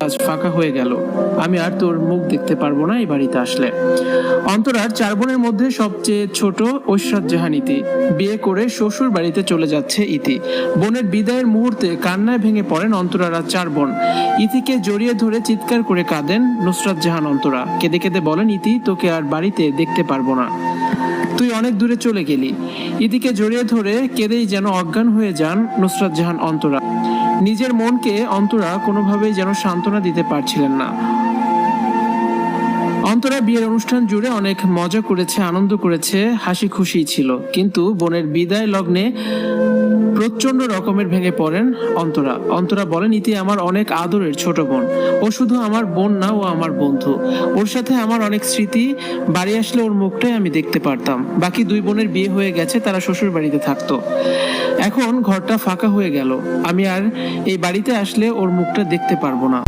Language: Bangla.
আজ ফাঁকা হয়ে গেল। আমি আর তোর মুখ দেখতে পারবো না এই বাড়িতে আসলে। অন্তরার 4 বোনের মধ্যে সবচেয়ে ছোট ঐশ্বর জাহান ইতি। বিয়ে করে শ্বশুর বাড়িতে চলে যাচ্ছে ইতি। বোনের বিদায়ের মুহূর্তে কান্নায় ভেঙে পড়েন অন্তরার আর 4 বোন। ইতিকে জড়িয়ে ধরে চিৎকার করে কাঁদেন নুসরাত জাহান অন্তরা। কেঁদে কেঁদে বলেন, ইতি, তোকে আর বাড়িতে দেখতে পারবো না, তুই অনেক দূরে চলে গেলি। ইতিকে জড়িয়ে ধরে কেঁদেই যেন অজ্ঞান হয়ে যান নুসরাত জাহান অন্তরা। নিজের মনকে অন্তরা কোনোভাবেই যেন সান্ত্বনা দিতে পারছিলেন না। অন্তরা বিয়ের অনুষ্ঠান জুড়ে অনেক মজা করেছে, আনন্দ করেছে, হাসি খুশি ছিল, কিন্তু বোনের বিদায় লগ্নে প্রচন্ড রকমের ভেঙে পড়েন অন্তরা। অন্তরা বলেন, ইতি আমার অনেক আদরের ছোট বোন, ও শুধু আমার বোন না, ও আমার বন্ধু। ওর সাথে আমার অনেক স্মৃতি, বাড়ি আসলে ওর মুখটাই আমি দেখতে পারতাম। বাকি 2 বোনের বিয়ে হয়ে গেছে, তারা শ্বশুর বাড়িতে থাকতো। এখন ঘরটা ফাঁকা হয়ে গেল, আমি আর এই বাড়িতে আসলে ওর মুখটা দেখতে পারবো না।